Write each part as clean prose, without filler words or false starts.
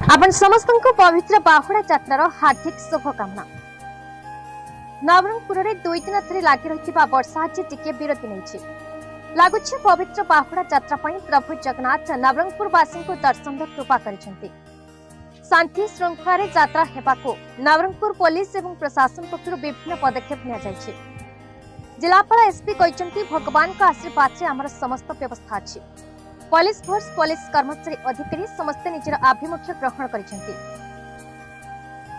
आपण समस्त पवित्र बाहुड़ा यात्रार हार्दिक शुभकामना। नवरंगपुर में 2 दिन धरी लगी रही वर्षा आज टिके विरति नहीं लगुच पवित्र बाहुड़ा यात्रा प्रभु जगन्नाथ नवरंगपुरवासी दर्शन कृपा करिसेंति। शांति श्रृंखला यात्रा हेबाको नवरंगपुर पुलिस एवं प्रशासन पक्षर विभिन्न पदक्षेप नि जिलापाल एसपी कहते भगवान का आशीर्वाद से आमर समस्त व्यवस्था अच्छी। पुलिस फोर्स पुलिस कर्मचारी अधिकारी समस्ते निजर आभिमुख्य ग्रहण करिसेंति।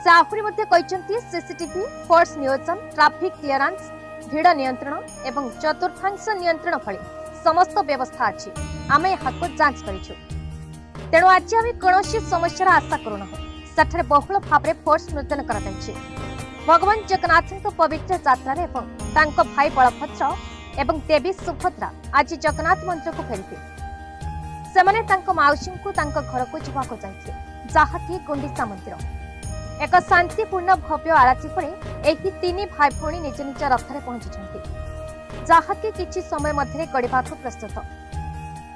से आहुरी मध्ये कहते सीसीटीवी फोर्स नियोजन ट्रैफिक क्लियरेंस भीड़ नियंत्रण एवं चतुर्थांश नियंत्रण भली समस्त व्यवस्था अच्छी। आम यहाँ जांच करिछु तेणु आज आम कौन समस्या आशा करूना सेठे बहुल भाव में फोर्स मुतयन कर भगवान जगन्नाथ पवित्र यात्रा एवं भाई बलभद्र एवं देवी सुभद्रा आज जगन्नाथ मंदिर को फेरी सेमाने माउसी को घर को जावाक जाइए जहाँकि गुंडीचा मंदिर एक शांतिपूर्ण भव्य आरती पर एक 3 भाई भौणी निज निज रथरे पहुंची जहाँकि किछि समय मध्य गड़वा प्रस्तुत।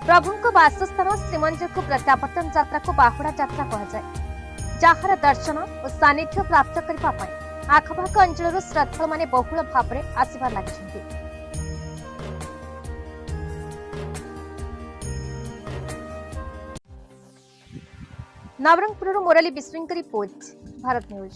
प्रभु वासस्थान श्रीमंदिर को प्रत्यावर्तन यात्रा को बाहुड़ा यात्रा कहुए जार दर्शन और सानिध्य प्राप्त करने आखपाख अंचल श्रद्धालु माने बहुल भाव में आसबार लगी। नवरंगपुर मुरली बिश्विंक रिपोर्ट भारत न्यूज।